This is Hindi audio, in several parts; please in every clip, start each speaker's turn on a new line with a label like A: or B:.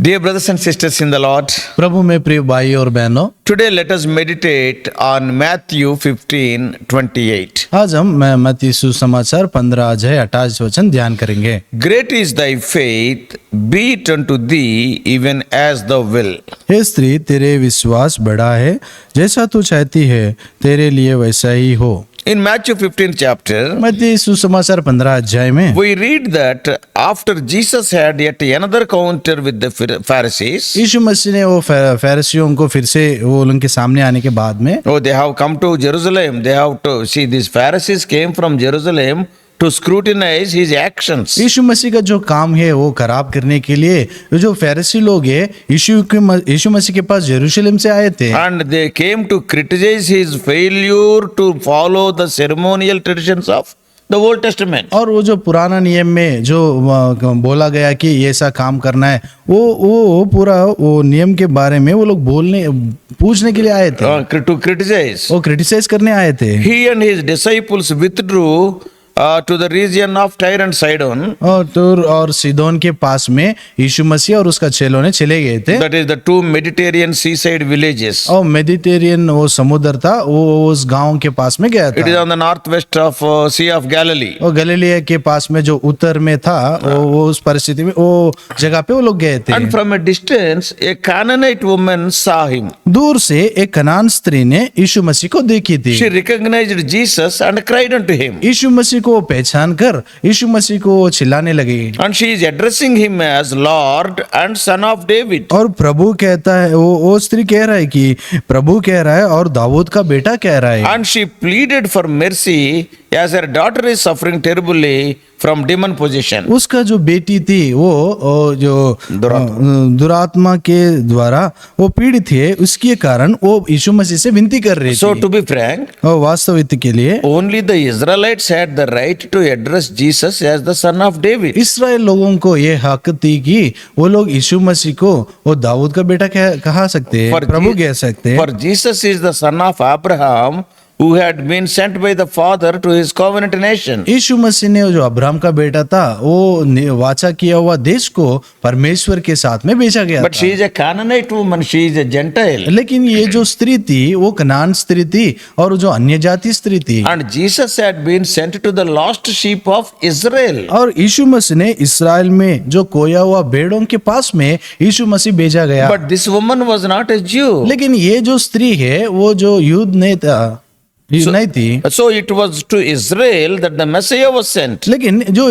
A: Dear brothers and sisters in the Lord,
B: प्रभु में प्रिय भाई और बहनों,
A: today let us meditate on Matthew 15:28.
B: आज हम मत्ती सुसमाचार 15 अध्याय 28 वचन ध्यान करेंगे।
A: Great is thy faith, be it unto thee even as thou will.
B: हे स्त्री, तेरे विश्वास बड़ा है, जैसा तू चाहती है तेरे लिए वैसा ही हो।
A: In Matthew 15 chapter,
B: मत्ती सुसमाचार 15 अध्याय में
A: we read that after Jesus had yet another encounter with the Pharisees,
B: यीशु मसीह ने वो फरीसियों को फिर से वो उनके सामने आने के बाद में
A: oh, they have come to Jerusalem. They have to see these Pharisees came from Jerusalem to scrutinize his actions.
B: यीशु मसीह का जो काम है वो खराब करने के लिए जो फरीसी लोग है यीशु मसीह के पास यरूशलेम से आए थे
A: And they came to criticize his failure to follow the ceremonial traditions of the Old Testament.
B: और वो जो पुराना नियम में जो बोला गया कि ये ऐसा काम करना है वो पूरा वो नियम के बारे में वो लोग पूछने के लिए आए थे,
A: To criticize.
B: वो क्रिटिसाइज करने आए थे।
A: He and his disciples withdrew to the region of Tyre and Sidon.
B: और तुर और सीदोन के पास में यीशु मसीह और उसका चेलों ने चले गए थे।
A: That is the two Mediterranean seaside villages.
B: और मेडिटेरियन वो समुद्र था, वो उस गांव के पास में गया
A: It is
B: था।
A: on the northwest of Sea of Galilee.
B: और गलीलिया के पास में जो उत्तर में था वो उस परिस्थिति में वो जगह पे वो लोग गए थे।
A: And from a distance, a Canaanite woman saw him.
B: दूर से एक कनान स्त्री ने यीशु मसीह को देखी थी।
A: She recognized Jesus and cried unto him.
B: यीशु मसीह को पहचान कर यीशु मसीह को चिल्लाने लगी
A: And she is addressing him as Lord and Son of David.
B: और प्रभु कहता है, वो स्त्री कह रहा है कि प्रभु कह रहा है और दाऊद का बेटा कह रहा है।
A: And she pleaded for mercy as her daughter is suffering terribly from demon possession.
B: उसका जो बेटी थी वो जो दुरात्मा के द्वारा वो पीड़ित है, उसके कारण वो यीशु मसीह से विनती कर रही
A: So
B: थी।
A: to be frank,
B: और वास्तविक के लिए
A: only the Israelites had the right to address Jesus as the son of David.
B: इस्राएल लोगों को ये हक थी कि वो लोग यीशु मसीह को वो दाऊद का बेटा कहा सकते हैं, प्रभु कह सकते हैं।
A: For Jesus is the son of Abraham who had been sent by the father to his covenant nation.
B: यीशु मसीह ने जो अब्राहम का बेटा था वो वाचा किया हुआ देश को परमेश्वर के साथ में भेजा गया
A: But
B: था।
A: she is a Canaanite woman, she is a Gentile.
B: लेकिन ये जो स्त्री थी वो कनान स्त्री थी और जो अन्य जाति स्त्री थी।
A: And Jesus had been sent to the lost sheep of Israel.
B: और यीशु मसीह ने इस्राएल में जो खोया हुआ भेड़ों के पास में यीशु मसीह भेजा गया।
A: But this woman was not a Jew.
B: लेकिन ये जो स्त्री है वो जो युद्ध नहीं था, नहीं थी।
A: So it was to Israel that the Messiah was sent.
B: लेकिन जो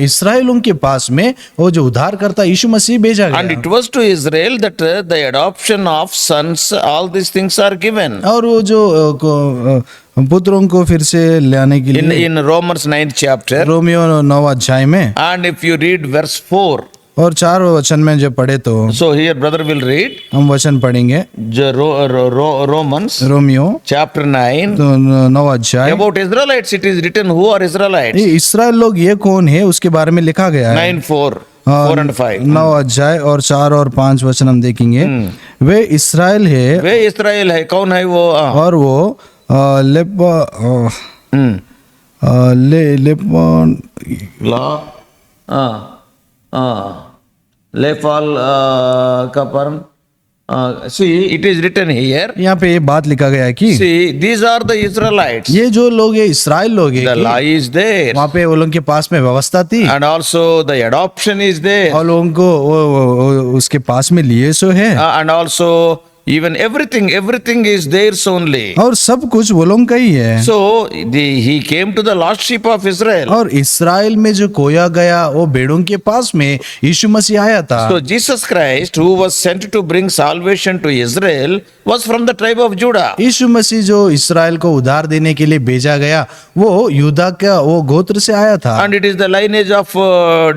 B: इस्राएलों के पास में वो जो उद्धारकर्ता यीशु मसीह भेजा
A: And
B: गया
A: it was to Israel that the adoption of sons, all these things are given.
B: और वो जो पुत्रों को फिर से लाने के लिए
A: In Romans 9th chapter.
B: Romeo 9 अध्याय में
A: And if you read verse 4.
B: और 4 वचन में जब पढ़े तो
A: So here brother will read.
B: हम वचन पढ़ेंगे।
A: Romans
B: Romeo
A: chapter 9.
B: 9 अध्याय।
A: About Israelites it is written who are Israelites.
B: ये इस्राएल लोग ये कौन है उसके बारे में लिखा गया है।
A: 9:4. 4 and 5.
B: 9 अध्याय और 4 और 5 वचन हम देखेंगे। वे इस्राएल है
A: वे इस्राएल है, कौन है वो?
B: और वो
A: लेफाल का परम. See, it is written here.
B: यहाँ पे ये बात लिखा गया है कि
A: See, these are the Israelites.
B: ये जो लोग है इस्राएल लोग है
A: The
B: कि
A: law is there.
B: वहाँ पे वो लोग के पास में व्यवस्था थी
A: And also the adoption is there.
B: और लोगों को वो उसके पास में लिए सो है
A: And also even everything is theirs only.
B: और सब कुछ वो लोग का ही है।
A: So he came to the lost sheep of Israel.
B: और इस्राएल में जो खोया गया वो भेड़ों के पास में यीशु मसीह आया था।
A: So Jesus Christ, who was sent to bring salvation to Israel, was from the tribe of Judah.
B: यीशु मसीह जो इस्राएल को उद्धार देने के लिए भेजा गया वो यूदा का वो गोत्र से आया था।
A: And it is the lineage of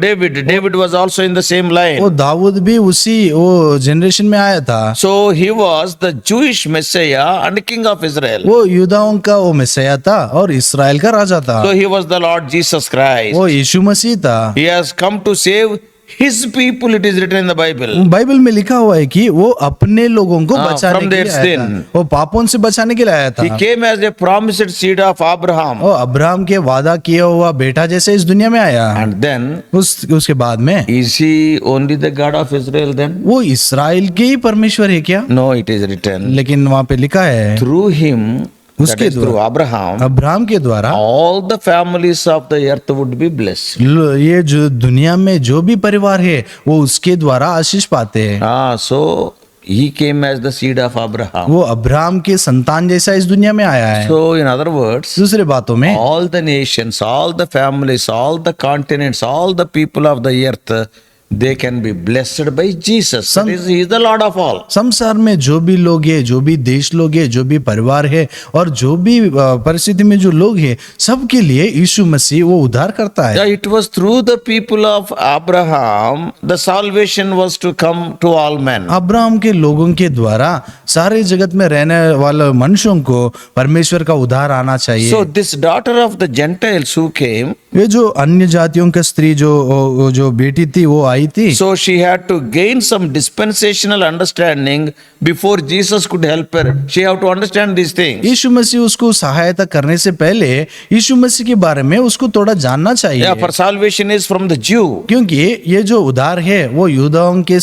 A: David. David was also in the same line.
B: वो दाऊद भी उसी वो जनरेशन में आया था।
A: So he was the Jewish Messiah and King of Israel.
B: वो यूदाओं का वो मैसिया था और इस्राएल का राजा था।
A: So he was the Lord Jesus Christ.
B: वो यीशु मसीह था।
A: He has come to save his people, it is written in the Bible.
B: Bible में लिखा हुआ है कि वो अपने लोगों को बचाने
A: from
B: के
A: their
B: लिए आया था,
A: sin.
B: वो पापों से बचाने के लिए आया था।
A: He came as a promised seed of Abraham.
B: वो अब्राहम के वादा किया हुआ बेटा जैसे इस दुनिया में आया।
A: And then,
B: उसके बाद में
A: is he only the God of Israel then?
B: वो इसराइल के ही परमेश्वर है क्या?
A: No, it is written.
B: लेकिन वहां पे लिखा है
A: Through him, that
B: उसके
A: is through Abraham,
B: अब्राहम के द्वारा
A: all the families of the earth would be blessed.
B: ये जो दुनिया में जो भी परिवार है वो उसके द्वारा आशीष पाते हैं।
A: So he came as the seed of Abraham.
B: वो अब्राहम के संतान जैसा इस दुनिया में आया है।
A: So in other words,
B: दूसरे बातों में
A: all the nations, all the families, all the continents, all the people of the earth, they can be blessed by Jesus. That is, he is the Lord of all.
B: संसार में जो भी लोग हैं, जो भी देश लोग हैं, जो भी परिवार है और जो भी परिस्थिति में जो लोग हैं, सबके लिए यीशु मसीह वो उद्धार करता है।
A: Yeah, it was through the people of Abraham the salvation was to come to all men.
B: Abraham के लोगों के द्वारा सारे जगत में रहने वाले मनुष्यों को परमेश्वर का उद्धार आना चाहिए।
A: So this daughter of the Gentiles who came,
B: ये जो अन्य जातियों का स्त्री जो बेटी थी वो आई थी,
A: so she had to gain some dispensational understanding before Jesus could help her. She had to understand these things.
B: यीशु मसीह उसको सहायता करने से पहले यीशु मसीह के बारे में उसको थोड़ा जानना चाहिए।
A: Yeah, for salvation is from the Jew.
B: क्योंकि ये जो उद्धार है वो यूदाओं के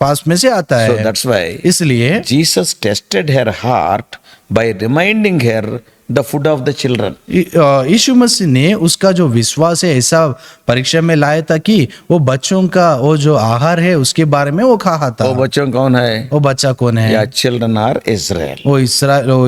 B: पास में से आता
A: So
B: है।
A: that's why
B: इसलिए
A: Jesus tested her heart by reminding her the food of the children.
B: यीशु मसीह ने उसका जो विश्वास है ऐसा परीक्षा में लाया था कि वो बच्चों का वो जो आहार है उसके बारे में वो कहा था।
A: वो बच्चों कौन है?
B: वो बच्चा कौन है?
A: Yeah, children are Israel.
B: वो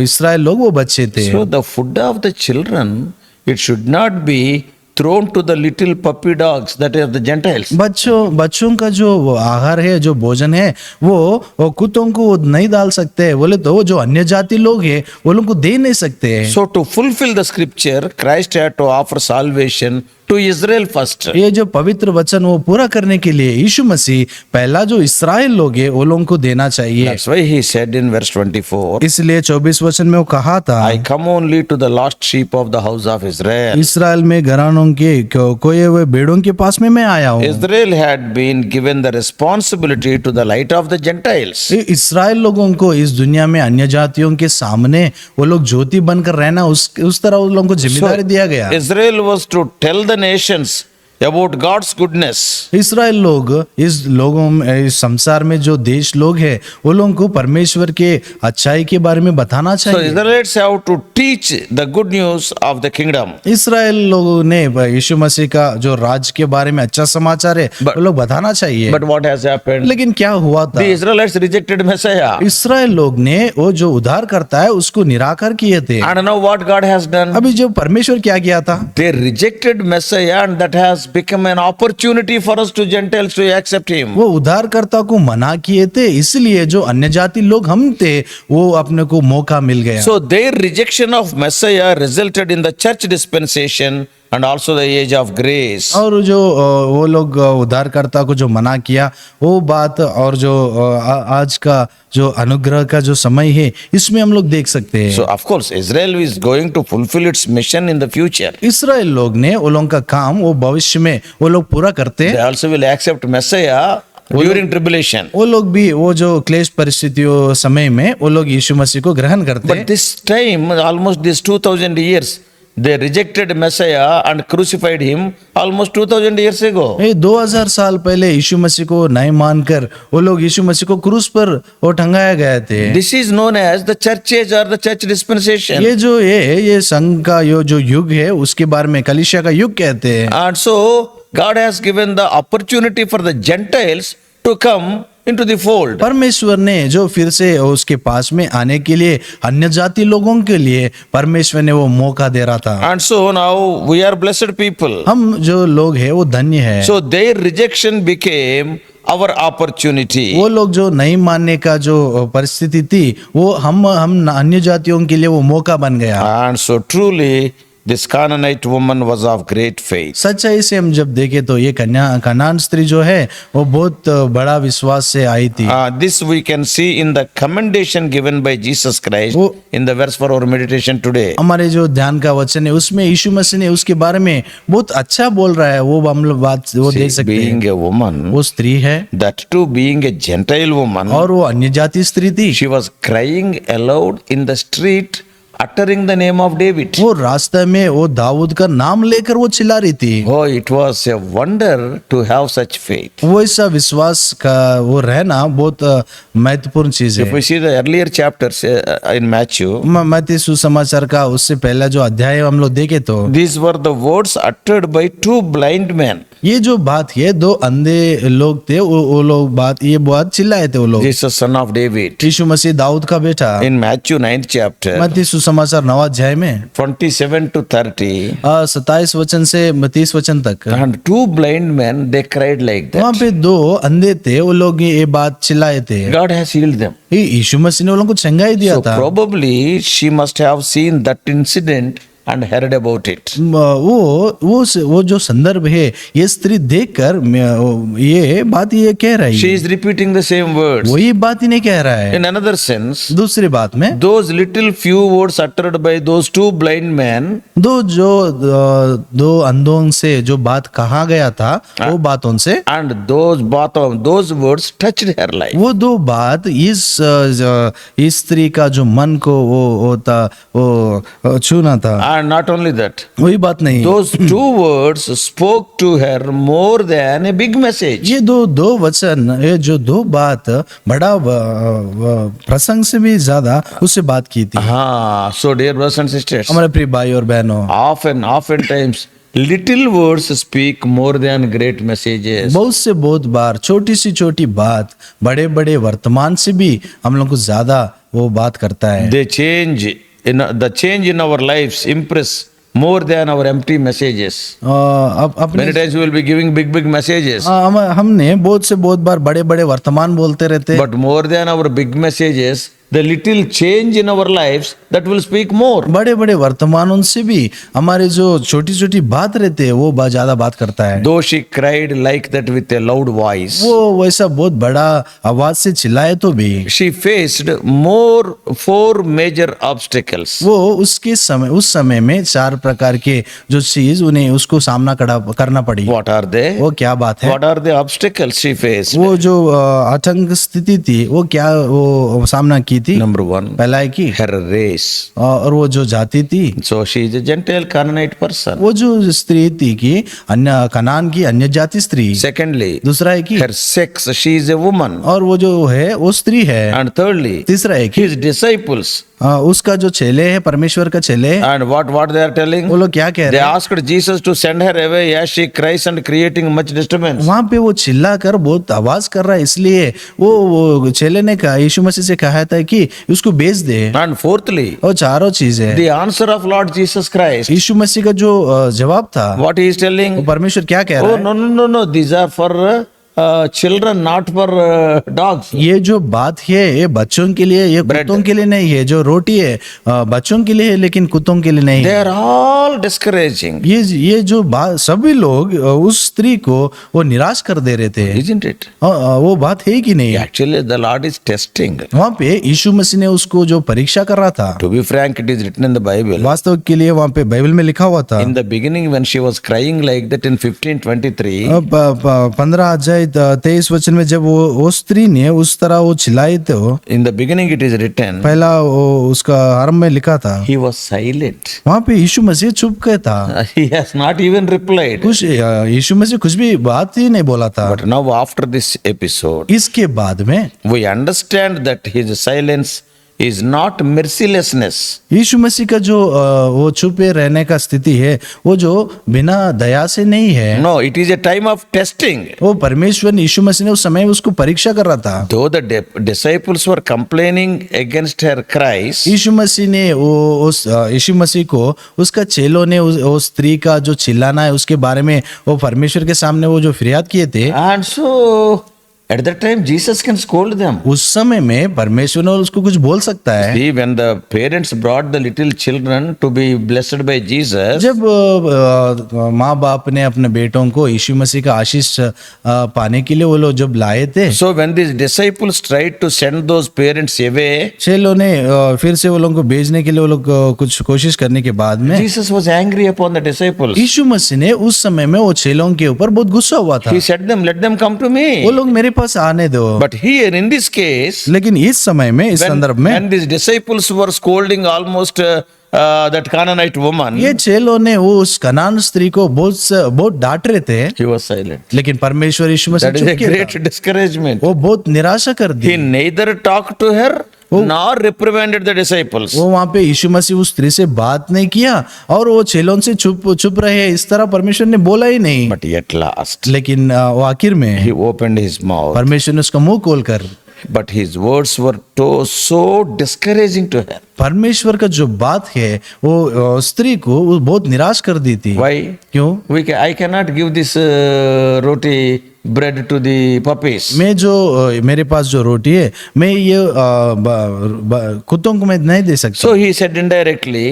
B: इस्राएल लोग वो बच्चे थे।
A: So the food of the children, it should not be thrown to the little puppy dogs, that is the Gentiles.
B: बच्चों का जो आहार है, जो भोजन है, वो कुत्तों को नहीं डाल सकते हैं। बोले तो वो जो अन्य जाति लोग हैं वो लोग को दे नहीं सकते हैं।
A: So to fulfill the scripture, Christ had to offer salvation to Israel first.
B: ये जो पवित्र वचन वो पूरा करने के लिए यीशु मसीह पहला जो इस्राएल लोग हैं वो लोगों को देना चाहिए।
A: That's why he said in verse 24,
B: इसलिए 24 वचन में वो कहा था,
A: I come only to the lost sheep of the house of Israel.
B: इस्राएल में घरानों के खोए हुए भेड़ों के पास में मैं आया हूँ।
A: Israel had been given the responsibility to the light of the Gentiles.
B: इस्राएल लोगों को इस दुनिया में अन्य जातियों के सामने वो लोग ज्योति बनकर रहना उस तरह उन लोगों को जिम्मेदारी दिया गया।
A: Israel was to tell the nations about God's goodness.
B: इस्राएल लोग इस संसार में जो देश लोग हैं वो लोगों को परमेश्वर के अच्छाई के बारे में बताना
A: So
B: चाहिए।
A: Israelites have to teach the good news of the kingdom.
B: इस्राएल लोगों ने यीशु मसीह का जो राज के बारे में अच्छा समाचार है वो लोग बताना चाहिए।
A: But what has happened?
B: लेकिन क्या हुआ था?
A: The Israelites rejected Messiah.
B: इस्राएल लोग ने वो जो उद्धार करता है उसको निराकार किए थे।
A: And now what God has done?
B: अभी जो परमेश्वर क्या किया था?
A: They rejected Messiah, and that has become an opportunity for us to Gentiles to accept him.
B: वो उद्धारकर्ता को मना किए थे, इसलिए जो अन्य जाति लोग हम थे वो अपने को मौका मिल गया।
A: So their rejection of Messiah resulted in the church dispensation and also the age of grace.
B: और जो वो लोग उद्धारकर्ता को जो मना किया वो बात और जो आज का जो अनुग्रह का जो समय है इसमें हम लोग देख सकते हैं।
A: So of course Israel is going to fulfill its mission in the future.
B: इस्राएल लोग ने वो लोगों का काम वो भविष्य में वो लोग पूरा करते
A: They
B: हैं।
A: also will accept Messiah during tribulation.
B: वो लोग भी वो जो क्लेश परिस्थितियों समय में वो लोग यीशु मसीह को ग्रहण करते
A: But
B: हैं।
A: this time, almost these 2000 years, they rejected Messiah and crucified him almost 2000 years ago.
B: 2000 साल पहले यीशु मसीह को नहीं मानकर वो लोग यीशु मसीह को क्रूस पर वो टंगाया गए थे।
A: This is known as the church age or the church dispensation.
B: ये जो है ये संघ का जो युग है उसके बारे में कलीसिया का युग कहते हैं।
A: And so God has given the opportunity for the Gentiles to come into the fold.
B: परमेश्वर ने जो फिर से उसके पास में आने के लिए अन्य जाति लोगों के लिए परमेश्वर ने वो मौका दे रहा था।
A: And so now we are blessed people.
B: हम जो लोग हैं वो धन्य है।
A: So their rejection became our opportunity.
B: वो लोग जो नहीं मानने का जो परिस्थिति थी वो हम अन्य जातियों के लिए वो मौका बन गया।
A: And so truly This Canaanite woman was of great faith.
B: सच्चाई से हम जब देखें तो ये कनान स्त्री जो है वो बहुत बड़ा विश्वास से आई थी।
A: This we can see in the commendation given by Jesus Christ
B: वो-
A: in the verse for our meditation today.
B: हमारे जो ध्यान का वचन है उसमें यीशु मसीह ने उसके बारे में बहुत अच्छा बोल रहा है, वो हम लोग बात वो देख सकते हैं।
A: Being a woman,
B: वो स्त्री है
A: that too being a Gentile woman,
B: और वो अन्य जाति स्त्री थी।
A: she was crying aloud in the street, uttering the name of David.
B: वो रास्ते में वो दाऊद का नाम लेकर वो चिल्ला रही थी।
A: Oh, it was a wonder to have such faith.
B: वो ऐसा विश्वास का वो रहना बहुत महत्वपूर्ण चीज
A: If
B: है।
A: we see the earlier chapters in Matthew,
B: मत्ती सुसमाचार का उससे पहला जो अध्याय हम लोग देखे तो
A: these were the words uttered by two blind men.
B: ये जो बात है, दो अंधे लोग थे, वो लोग बात ये बात चिल्लाए थे वो लोग।
A: Jesus, son of David.
B: यीशु मसीह दाऊद का बेटा।
A: In Matthew 9th chapter,
B: मत्ती सुसमाचार 9 अध्याय में
A: 27 to 30,
B: 27 वचन से 30 वचन तक
A: and two blind men, they cried like that.
B: वहाँ पे दो अंधे थे, वो लोग ये बात चिल्लाए थे।
A: God has healed them.
B: यीशु मसीह ने उन लोगों को चंगाई दिया
A: So
B: था।
A: probably she must have seen that incident and heard about it.
B: वो जो संदर्भ है ये स्त्री देखकर ये बात ये कह रही
A: She
B: है,
A: is repeating the same words.
B: वो ये बात ही नहीं कह रहा है।
A: In another sense,
B: दूसरी बात में
A: those little few words uttered by those two blind men,
B: दो अंधों से जो बात कहा गया था वो बातों से
A: and those words touched her life.
B: वो दो बात इस स्त्री का जो मन को वो छूना था।
A: And not only that,
B: वही बात नहीं,
A: those two words spoke to her more than a big message.
B: ये दो वचन, ये जो दो बात बड़ा प्रसंग से भी ज्यादा उससे बात की थी।
A: So dear brothers and sisters,
B: हमारे प्रिय भाई और बहनों,
A: oftentimes little words speak more than great messages.
B: बहुत बार छोटी सी छोटी बात बड़े बड़े वर्तमान से भी हम लोग को ज्यादा वो बात करता है।
A: The change in our lives impress more than our empty messages.
B: अपने
A: Many times we will be giving big messages,
B: हमने बहुत बार बड़े बड़े वर्तमान बोलते रहते,
A: but more than our big messages, the little change in our lives that will speak more.
B: बड़े बड़े वर्तमानों से भी हमारे जो छोटी छोटी बात रहते हैं वो ज्यादा बात करता है।
A: Though she cried like that with a loud voice,
B: वो वैसा बहुत बड़ा आवाज से चिल्लाए तो भी
A: she faced four major obstacles.
B: वो उस समय में 4 प्रकार के जो चीज उन्हें उसको सामना करना पड़ी।
A: What are they?
B: वो क्या बात है?
A: What are the obstacles she faced?
B: वो जो आतंक स्थिति थी वो क्या वो सामना की थी?
A: Number 1,
B: पहला है कि
A: her race.
B: और वो जो जाति थी,
A: So she is a Gentile Canaanite person.
B: वो जो स्त्री थी कि अन्य कनान की अन्य जाति स्त्री।
A: Secondly,
B: दूसरा है कि
A: her sex, she is a woman.
B: और वो जो है वो स्त्री है।
A: And thirdly,
B: तीसरा है कि
A: his disciples.
B: उसका जो चेले है, परमेश्वर का चेले,
A: And what they are telling?
B: वो लोग क्या कह
A: They
B: रहे हैं?
A: asked Jesus to send her away as she cries and creating much disturbance.
B: वहां पे वो चिल्ला कर बहुत आवाज कर रहा है, इसलिए वो चेले ने कहा, यीशु मसीह से कहा था कि उसको बेच दे।
A: And fourthly,
B: और चारों चीज है।
A: the answer of Lord Jesus Christ.
B: यीशु मसीह का जो जवाब था,
A: What he is
B: वो
A: telling?
B: परमेश्वर क्या कह
A: Oh,
B: रहा है?
A: no. These are for children, not for dogs.
B: ये जो बात है ये बच्चों के लिए, ये
A: Bread.
B: कुत्तों के लिए नहीं है। जो रोटी है बच्चों के लिए है लेकिन कुत्तों के लिए नहीं।
A: They are all discouraging.
B: ये जो बात सभी लोग उस स्त्री को वो निराश कर दे रहे थे।
A: Isn't it?
B: वो बात है कि नहीं?
A: Actually, the Lord is testing.
B: वहाँ पे यीशु मसीह ने उसको जो परीक्षा कर रहा था,
A: To be frank, it is written in the Bible.
B: वास्तव के लिए वहाँ पे बाइबल में लिखा हुआ था।
A: In the beginning, when she was crying like that in 15:23,
B: 15 अध्याय 23 वचन में जब वो स्त्री ने उस तरह वो चिल्लाई तो
A: in the beginning it is written,
B: पहला वो उसका आरंभ में लिखा था,
A: he was silent.
B: वहाँ पे यीशु मसीह चुप गया था।
A: He has not even replied.
B: कुछ यीशु मसीह कुछ भी बात ही नहीं बोला था।
A: But now after this episode,
B: इसके बाद में
A: we understand that his silence is not mercilessness.
B: यीशु मसीह का जो वो छुपे रहने का स्थिति है वो जो बिना दया से नहीं है।
A: No, it is a time of testing.
B: वो परमेश्वर ने यीशु मसीह ने उस समय उसको परीक्षा कर रहा था।
A: Though the disciples were complaining against her cries,
B: यीशु मसीह ने यीशु मसीह को उसका चेलों ने उस स्त्री का जो चिल्लाना है उसके बारे में वो परमेश्वर के सामने वो जो फरियाद किए थे।
A: and so At that time, Jesus can scold them.
B: उस समय में परमेश्वर ने उसको कुछ बोल सकता है।
A: See, when the parents brought the little children to be blessed by Jesus,
B: जब माँ बाप ने अपने बेटों को यीशु मसीह का आशीष पाने के लिए वो लोग जब लाए थे,
A: so when these disciples tried to send those parents away,
B: चेलों ने फिर से वो लोगों को भेजने के लिए वो लोग कुछ कोशिश करने के बाद में
A: Jesus was angry upon the disciples.
B: यीशु मसीह ने उस समय में वो चेलों के ऊपर बहुत गुस्सा हुआ था।
A: He said them, let them come to
B: वो
A: me.
B: लोग मेरे पास आने दो।
A: But here in this case,
B: लेकिन इस समय में, इस संदर्भ में,
A: when these disciples were scolding almost that Canaanite woman,
B: ये चेलों ने वो उस कनान स्त्री को बहुत डांट रहे थे,
A: he was silent.
B: लेकिन परमेश्वर यीशु मसीह
A: That is
B: चुप
A: a
B: किया
A: great
B: था।
A: discouragement.
B: वो बहुत निराशा कर दी।
A: He neither talked to her nor reprimanded the disciples.
B: वो वहां पे यीशु मसीह उस स्त्री से बात नहीं किया और वो चेलों से चुप रहे, इस तरह परमेश्वर ने बोला ही नहीं।
A: But yet last,
B: लेकिन वो आखिर में
A: he opened his mouth.
B: परमेश्वर ने उसका मुंह खोल कर,
A: But his words were so discouraging to her.
B: परमेश्वर का जो बात है वो स्त्री को वो बहुत निराश कर दी थी।
A: Why?
B: क्यों?
A: I cannot give this roti bread to the puppies.
B: मैं जो मेरे पास जो रोटी है मैं ये कुत्तों को मैं नहीं दे सकता।
A: So he said indirectly,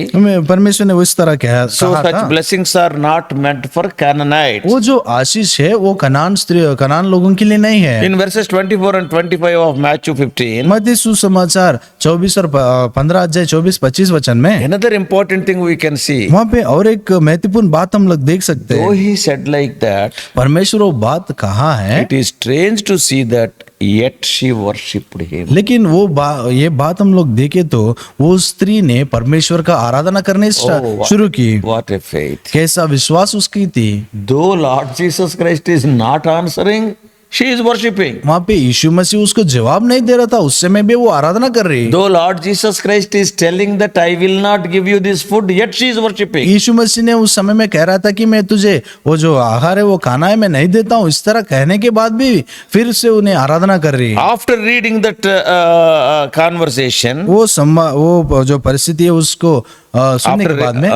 B: परमेश्वर ने उस तरह कहा
A: so such
B: था।
A: blessings are not meant for Canaanites.
B: वो जो आशीष है वो कनान लोगों के लिए नहीं है।
A: In verses 24 and 25 of Matthew 15,
B: मत्ती सुसमाचार 24 और 15 अध्याय 24-25 वचन में
A: another important thing we can see.
B: वहाँ पे और एक महत्वपूर्ण बात हम लोग देख सकते
A: Though
B: हैं।
A: he said like that,
B: परमेश्वर वो बात कहा है,
A: it is strange to see that yet she worshipped him.
B: लेकिन वो ये बात हम लोग देखे तो वो स्त्री ने परमेश्वर का आराधना करने शुरू की।
A: What a faith.
B: कैसा विश्वास उसकी थी।
A: Though Lord Jesus Christ is not answering, she is worshipping.
B: वहाँ पे यीशु मसीह उसको जवाब नहीं दे रहा था, उस समय भी वो आराधना कर रही।
A: Though Lord Jesus Christ is telling that I will not give you this food, yet she is worshipping.
B: यीशु मसीह ने उस समय में कह रहा था कि मैं तुझे वो जो आहार है वो खाना है मैं नहीं देता हूँ, इस तरह कहने के बाद भी फिर से उन्हें आराधना कर रही।
A: After reading that conversation,
B: वो जो परिस्थिति है उसको सुनने के बाद में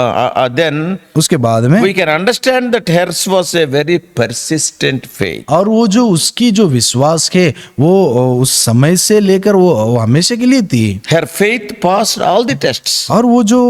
A: then
B: उसके बाद में
A: we can understand that hers was a very persistent faith.
B: और वो जो उसकी जो विश्वास है वो उस समय से लेकर वो हमेशा के लिए थी।
A: Her faith passed all the tests.
B: और वो जो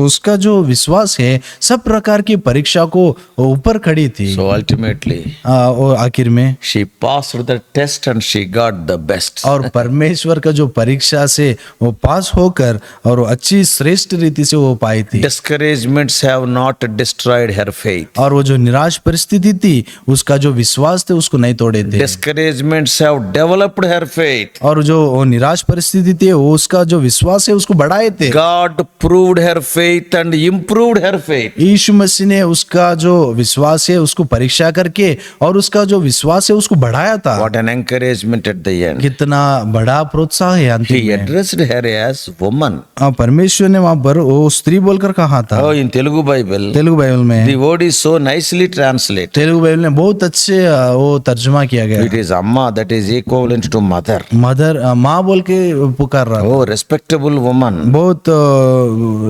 B: उसका जो विश्वास है सब प्रकार की परीक्षा को ऊपर खड़ी थी।
A: So ultimately,
B: और आखिर में
A: she passed the test and she got the best.
B: और परमेश्वर का जो परीक्षा से वो पास होकर और वो अच्छी श्रेष्ठ रीति से वो पाई थी।
A: Discouragements have not destroyed her faith.
B: और वो जो निराश परिस्थिति थी उसका जो विश्वास थे उसको नहीं तोड़े थे।
A: Discouragements have developed her faith.
B: और जो वो निराश परिस्थिति थी वो उसका जो विश्वास है उसको बढ़ाए थे।
A: God proved her faith and improved her faith.
B: यीशु मसीह ने उसका जो विश्वास है उसको परीक्षा करके और उसका जो विश्वास है उसको बढ़ाया था।
A: What an encouragement at the end.
B: कितना बड़ा प्रोत्साहन है
A: He
B: अंतिम में।
A: addressed her as woman.
B: परमेश्वर ने वहां पर वो स्त्री बोलकर कहा था।
A: Oh, in Telugu Bible,
B: Telugu Bible में
A: the word is so nicely translated.
B: Telugu Bible में बहुत अच्छे वो तर्जुमा किया गया।
A: It is Amma, that is equivalent to mother.
B: Mother माँ बोल के पुकार रहा था।
A: Oh, respectable woman.
B: बहुत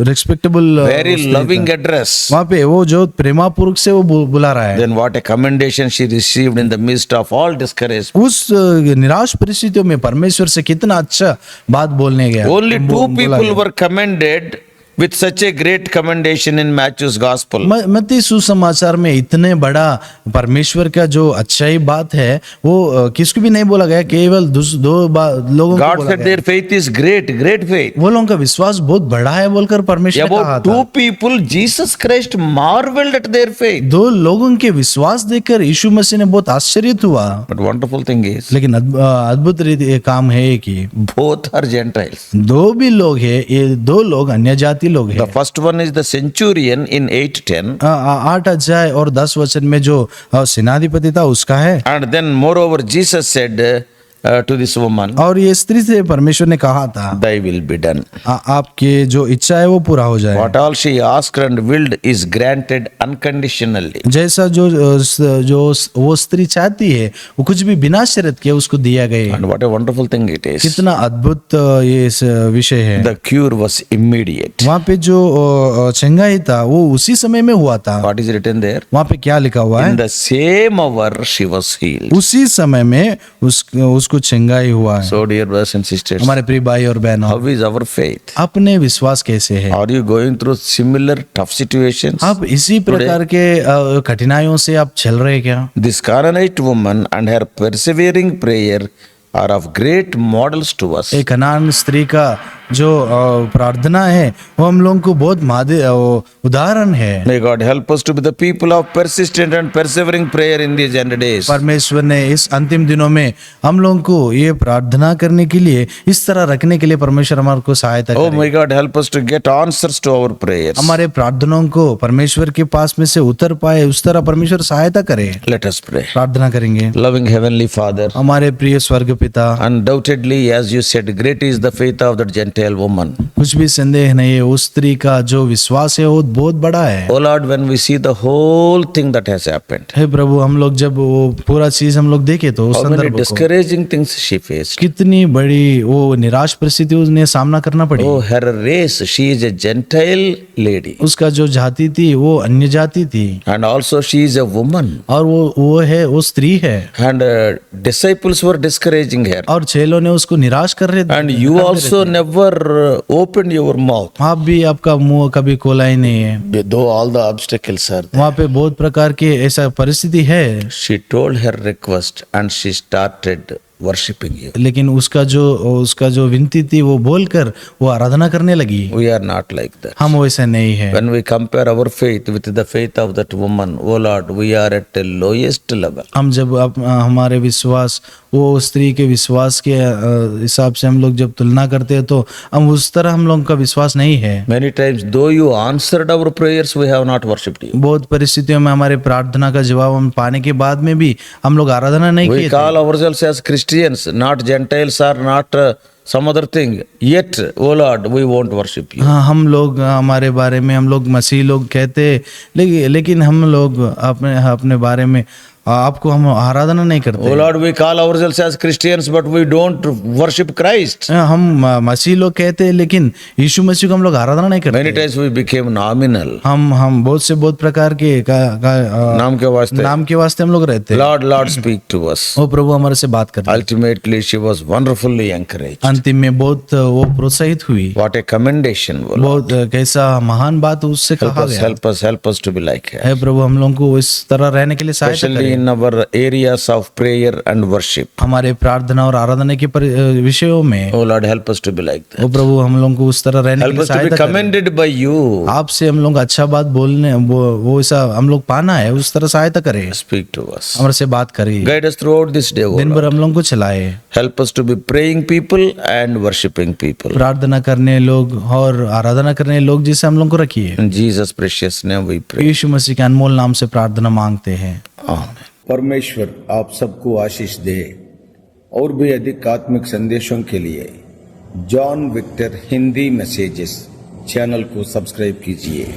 B: रिस्पेक्टेबल
A: Very loving address.
B: वहाँ पे वो जो प्रेमापूर्वक से वो बुला रहा है।
A: Then what a commendation she received in the midst of all discouragement.
B: उस निराश परिस्थितियों में परमेश्वर से कितना अच्छा बात बोलने गया।
A: Only two
B: बोला
A: people
B: गया।
A: were commended with such a great commendation in Matthew's gospel.
B: मत्ती सुसमाचार में इतने बड़ा परमेश्वर का जो अच्छाई बात है वो किसको भी नहीं बोला गया, केवल दो लोगों को
A: God
B: बोला
A: said
B: गया।
A: their faith is great, great faith.
B: वो लोगों का विश्वास बहुत बड़ा है बोलकर परमेश्वर ने कहा
A: About
B: था।
A: two people, Jesus Christ marveled at their faith.
B: दो लोगों के विश्वास देखकर यीशु मसीह ने बहुत आश्चर्यित हुआ।
A: But wonderful thing is,
B: लेकिन अद्भुत रीति काम है कि
A: both are Gentiles.
B: दो भी लोग है, ये दो लोग अन्य जाति लोग
A: The
B: हैं।
A: first one is the centurion in 8:10.
B: 8 अध्याय और 10 वचन में जो सेनाधिपति था उसका है।
A: And then moreover, Jesus said, to this woman,
B: और ये स्त्री से परमेश्वर ने कहा था
A: thy will be done.
B: आपके जो इच्छा है वो पूरा हो जाए।
A: What all she asked and willed is granted unconditionally.
B: जैसा जो वो स्त्री चाहती है वो कुछ भी बिना शर्त के उसको दिया गया।
A: And what a wonderful thing it is.
B: कितना अद्भुत ये इस विषय है।
A: The cure was immediate.
B: वहाँ पे जो चंगाई था वो उसी समय में हुआ था।
A: What is written there?
B: वहाँ पे क्या लिखा हुआ है?
A: In the same hour she was healed.
B: उसी समय में उसको चंगाई हुआ है।
A: So dear brothers and sisters,
B: हमारे प्रिय भाई और बहनों,
A: how is our faith?
B: अपने विश्वास कैसे है?
A: Are you going through similar tough situations?
B: आप इसी प्रकार के कठिनाइयों से आप चल रहे हैं क्या?
A: This Canaanite woman and her persevering prayer are of great models to us.
B: एक कनान स्त्री का जो प्रार्थना है वो हम लोगों को बहुत उदाहरण है।
A: May God help us to be the people of persistent and persevering prayer in these end days.
B: परमेश्वर ने इस अंतिम दिनों में हम लोगों को ये प्रार्थना करने के लिए इस तरह रखने के लिए परमेश्वर हमारे को सहायता
A: Oh,
B: करे।
A: may God help us to get answers to our prayers.
B: हमारे प्रार्थनाओं को परमेश्वर के पास में से उतर पाए उस तरह परमेश्वर सहायता करे।
A: Let us pray.
B: प्रार्थना करेंगे।
A: Loving Heavenly Father,
B: हमारे प्रिय स्वर्ग पिता,
A: undoubtedly, as you said, great is the faith of that Gentile woman.
B: कुछ भी संदेह नहीं है उस स्त्री का जो विश्वास है वो बहुत बड़ा है।
A: Oh Lord, when we see the whole thing that has happened,
B: हे प्रभु, हम लोग जब वो पूरा चीज हम लोग देखे तो उस
A: how many
B: संदर्भ को
A: discouraging things she faced.
B: कितनी बड़ी वो निराश परिस्थिति उसने सामना करना पड़ी।
A: Oh, her race, she is a Gentile lady.
B: उसका जो जाति थी वो अन्य जाति थी
A: And also she is a woman.
B: और वो स्त्री है।
A: And disciples were discouraging her.
B: और चेलों ने उसको निराश कर रहे थे।
A: And you also never opened your mouth.
B: आप भी आपका मुंह कभी खोला ही नहीं है।
A: Though all the obstacles are there.
B: वहाँ पे बहुत प्रकार की ऐसा परिस्थिति है।
A: She told her request and she started worshipping you.
B: लेकिन उसका जो विनती थी वो बोलकर वो आराधना करने लगी।
A: We are not like that.
B: हम वैसे नहीं है।
A: When we compare our faith with the faith of that woman, oh Lord, we are at the lowest level.
B: हम जब हमारे विश्वास वो स्त्री के विश्वास के हिसाब से हम लोग जब तुलना करते हैं तो हम उस तरह हम लोगों का विश्वास नहीं है।
A: Many times, though you answered our prayers, we have not worshipped you.
B: बहुत परिस्थितियों में हमारे प्रार्थना का जवाब हम पाने के बाद में भी हम लोग आराधना नहीं
A: We
B: किए थे।
A: call ourselves as Christians, not Gentiles or not some other thing. Yet, oh Lord, we won't worship you.
B: हाँ, हम लोग हमारे बारे में हम लोग मसीह लोग कहते, लेकिन हम लोग अपने बारे में आपको हम आराधना नहीं करते।
A: Oh Lord, we call ourselves as Christians, but we don't worship Christ.
B: हम मसीह लोग कहते हैं लेकिन यीशु मसीह को हम लोग आराधना नहीं करते।
A: Many times we became nominal.
B: हम बहुत प्रकार के
A: नाम के वास्ते
B: हम लोग रहते हैं।
A: Lord, Lord, speak to us.
B: वो प्रभु हमारे से बात करते हैं।
A: Ultimately, she was wonderfully encouraged.
B: अंतिम में बहुत वो प्रोत्साहित हुई।
A: What a commendation, oh Lord.
B: बहुत कैसा महान बात उससे कहा गया।
A: Help us to be like her.
B: है प्रभु, हम लोगों को इस तरह रहने के लिए सहायता
A: Especially
B: करें।
A: in our areas of prayer and worship.
B: हमारे प्रार्थना और आराधना के विषयों में
A: Oh Lord, help us to be like that.
B: वो प्रभु हम लोगों को उस तरह रहने के
A: Help
B: लिए
A: us to be
B: सहायता करें।
A: commended by you.
B: आपसे हम लोग अच्छा बात बोलने वो ऐसा हम लोग पाना है उस तरह सहायता करें।
A: Speak to us.
B: हमारे से बात करिए।
A: Guide us throughout this day, oh
B: दिन
A: Lord.
B: भर हम लोगों को चलाए।
A: Help us to be praying people and worshiping people.
B: प्रार्थना करने लोग और आराधना करने लोग जिसे हम लोग को रखिए।
A: In Jesus' precious name we pray.
B: यीशु मसीह के अनमोल नाम से प्रार्थना मांगते हैं।
A: Amen.
C: परमेश्वर आप सबको आशीष दे। और भी अधिक आत्मिक संदेशों के लिए John Victor Hindi messages channel को सब्सक्राइब कीजिए।